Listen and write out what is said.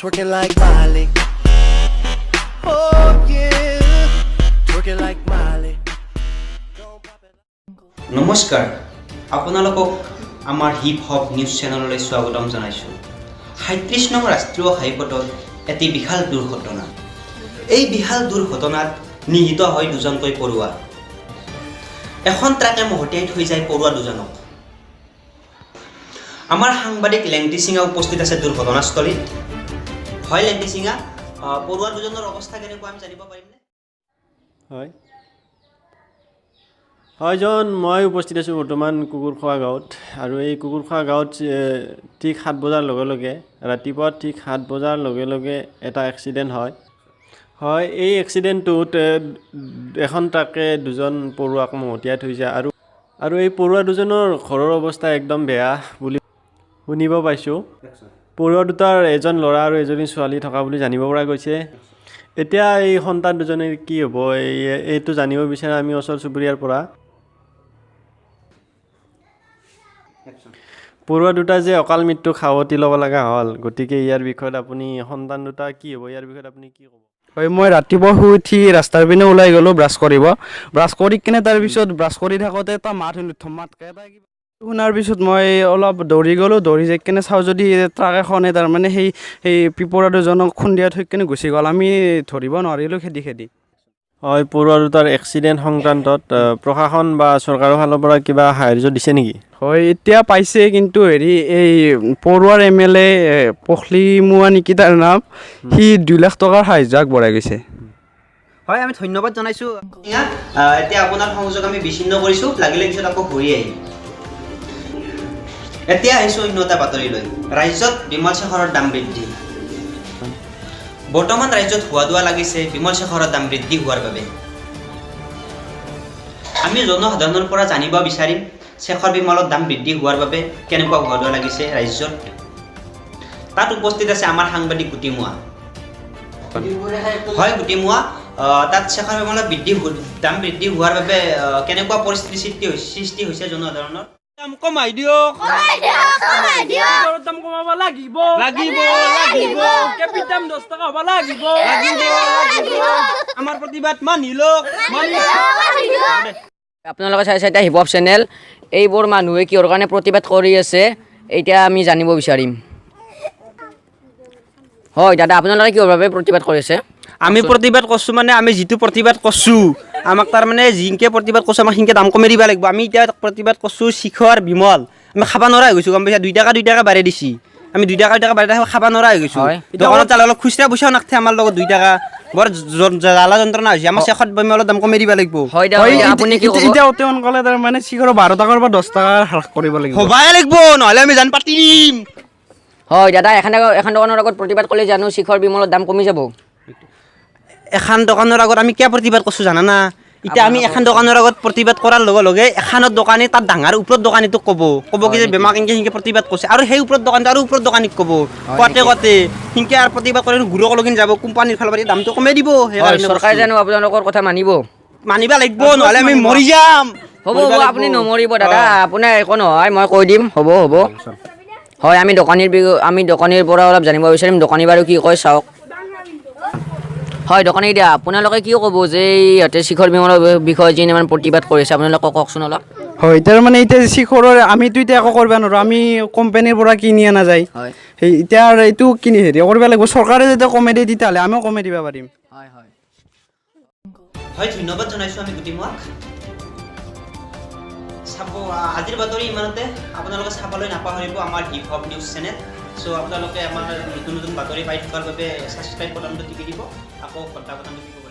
twerking like Miley. Oh yeah, twerking like Miley. নমস্কাৰ আপোনালোকক আমাৰ হিপ হপ নিউজ চেনেললৈ স্বাগতম জনাইছো ৩৭ নং ৰাষ্ট্ৰীয় ঘাইপথত এটি বিশাল দুৰ্ঘটনা এই বিশাল দুৰ্ঘটনাত নিহিত হয় দুজনকৈ পৰুৱা এখন ট্ৰাকে মহতিয়াই থৈ যায় পৰুৱা দুজনক আমাৰ সাংবাদিক লেংটি সিঙা উপস্থিত আছে দুৰ্ঘটনাস্থলীত হয় লেংটি সিঙা পৰুৱা দুজনৰ অৱস্থা কেনেকুৱা আমি জানিব পাৰিমনে হয় হয় জন মই উপস্থিত আছোঁ বৰ্তমান কুকুৰখোৱা গাঁৱত আৰু এই কুকুৰখোৱা গাঁৱত ঠিক ৭ বজাৰ লগে লগে ৰাতিপুৱা ঠিক ৭ বজাৰ লগে লগে এটা এক্সিডেণ্ট হয় হয় এই এক্সিডেণ্টটোত এখন ট্ৰাকে দুজন পৰুৱাক মহতিয়াই থৈছে আৰু এই পৰুৱা দুজনৰ ঘৰৰ অৱস্থা একদম বেয়া বুলি শুনিব পাইছোঁ পৰুৱা দুটাৰ এজন ল'ৰা আৰু এজনী ছোৱালী থকা বুলি জানিব পৰা গৈছে এতিয়া এই সন্তান দুজনীৰ কি হ'ব এইটো জানিব বিচাৰে আমি ওচৰ চুবুৰীয়াৰ পৰা পৰুৱা দুটা যে অকাল মৃত্যু খাৱতি ল'ব লগা হ'ল গতিকে ইয়াৰ বিষয়ত আপুনি সন্তান দুটা কি হ'ব ইয়াৰ বিষয়ত আপুনি কি ক'ব হয় মই ৰাতিপুৱা শুই উঠি ৰাস্তাৰ পিনে ওলাই গ'লোঁ ব্ৰাছ কৰি কিনে তাৰপিছত ব্ৰাছ কৰি থাকোঁতে এটা মাত শুনিলোঁ থমাতকৈ এটা কিবা শুনাৰ পিছত মই অলপ দৌৰি গ'লোঁ দৌৰি যাই কিনে চাওঁ যদি ট্ৰাক এখনে তাৰমানে সেই পিপৰা দুজনক খুন্দিয়াই থৈ কিনে গুচি গ'ল আমি ধৰিব নোৱাৰিলোঁ খেদি হয় পৰুৱা দুটাৰ এক্সিডেণ্ট সংক্ৰান্তত প্ৰশাসন বা চৰকাৰৰ ফালৰ পৰা কিবা সাহাৰ্য দিছে নেকি হয় এতিয়া পাইছে কিন্তু এই পৰুৱাৰ MLA পখলিমুৱা নেকি তাৰ নাম সি 2 লাখ টকাৰ সাহাৰ্য আগবঢ়াই গৈছে হয় আমি ধন্যবাদ জনাইছোঁ এতিয়া আপোনাৰ সংযোগ আমি বিচ্ছিন্ন কৰিছোঁ লাগিলে পিছত আকৌ ঘূৰি আহিম এতিয়া আহিছোঁ অন্য এটা বাতৰিলৈ ৰাজ্যত বিমল চেখৰৰ দাম বৃদ্ধি বৰ্তমান ৰাজ্যত হোৱা দোৱা লাগিছে বিমল চেখৰৰ দাম বৃদ্ধি হোৱাৰ বাবে আমি জনসাধাৰণৰ পৰা জানিব বিচাৰিম চেখৰ বিমলৰ দাম বৃদ্ধি হোৱাৰ বাবে কেনেকুৱা হোৱা দোৱা লাগিছে ৰাজ্যত তাত উপস্থিত আছে আমাৰ সাংবাদিক গুটিমুৱা হয় গুটিমুৱা তাত চেখৰ বিমলৰ দাম বৃদ্ধি হোৱাৰ বাবে কেনেকুৱা পৰিস্থিতি সৃষ্টি হৈছে জনসাধাৰণৰ দাম কমাই দিয়ক দাম কমাব লাগিব কেপিটাম 10 টকা হ'ব লাগিব আমাৰ প্ৰতিবাদ মানি লওক আপোনালোকে চাইছে এটা হিপ হপ চেনেল এইবোৰ মানুহে কিহৰ কাৰণে প্ৰতিবাদ কৰি আছে এতিয়া আমি জানিব বিচাৰিম হয় দাদা আপোনালোকে কিহৰ বাবে প্ৰতিবাদ কৰিছে আমি প্ৰতিবাদ কৰিছোঁ মানে আমি যিটো প্ৰতিবাদ কৰিছোঁ আমাক তাৰমানে যিনকে প্ৰতিবাদ কৰিছোঁ আমাক সিনকে দাম কমাই দিব লাগিব আমি এতিয়া প্ৰতিবাদ কৰিছোঁ শিখৰ বিমল আমি খাব নোৱাৰা হৈ গৈছোঁ গম পাইছা 2 টকা বাঢ়ি দিছি আমি 2 টকা বাঢ়ি খাব নোৱাৰা হৈ গৈছোঁ দোকানত চালে অলপ খুচৰা পইচাও নাথাকে আমাৰ লগত 2 টকা বৰ জ্বালা যন্ত্ৰণা হৈছে আমাৰ চেখৰ বিমলৰ দাম কমাই দিব লাগিব আপুনি কি এতিয়া অতিমান ক'লে তাৰমানে শিখৰ 12 টকাৰ পৰা 10 টকা হ্ৰাস কৰিব লাগিব হ'বাই লাগিব নহ'লে আমি জান পাতিম হয় দাদা এখন দোকানৰ আগত প্ৰতিবাদ কৰিলে জানো শিখৰ বিমলৰ দাম কমি যাব এখন দোকানৰ আগত আমি কিয় প্ৰতিবাদ কৰিছোঁ জানা না এতিয়া আমি এখন দোকানৰ আগত প্ৰতিবাদ কৰাৰ লগে লগে এখনত দোকানী তাত ডাঙৰ ওপৰত দোকানীটোক ক'ব কি যে বেমাৰ কেনেকৈ সিনকে প্ৰতিবাদ কৰিছে আৰু সেই ওপৰত দোকানটো আৰু ওপৰত দোকানীক ক'ব কওঁতে সিনকে আৰু প্ৰতিবাদ কৰি গুৰক লগিন যাব কোম্পানীৰ ফালৰ পৰা দামটো কমাই দিব চৰকাৰে জানো আপোনালোকৰ কথা মানিব লাগিব নহ'লে আমি মৰি যাম হ'ব আপুনি নমৰিব দাদা আপোনাৰ একো নহয় মই কৈ দিম হ'ব হয় আমি দোকানীৰ পৰা অলপ জানিব বিচাৰিম দোকানী বাৰু কি কয় চাওক হয় দোকানী দিয়া আপোনালোকে কি ক'ব যে ইহঁতে শিখৰ বিমলৰ বিষয়ে যি ইমান প্ৰতিবাদ কৰিছে আপোনালোকে কওকচোন অলপ হয় তাৰমানে এতিয়া শিখৰৰ আমিতো এতিয়া একো কৰিব নোৱাৰোঁ আমি কোম্পানীৰ পৰা কিনি অনা যায় সেই এতিয়া এইটো কিনি কৰিব লাগিব চৰকাৰে যেতিয়া কমাই দিয়ে তেতিয়াহ'লে আমিও কমাই দিব পাৰিম হয় ধন্যবাদ জনাইছোঁ আমি গুটিমুৱাক আজিৰ বাতৰি ইমানতে আপোনালোকে চাবলৈ নাপাহৰিব আমাৰ হিপ হপ নিউজ চেনেল চ' আপোনালোকে আমাৰ নতুন বাতৰি পাই থকাৰ বাবে ছাবস্ক্ৰাইব বাটনটো টিপি দিব আকৌ ঘণ্টা বাটনটো টিপিব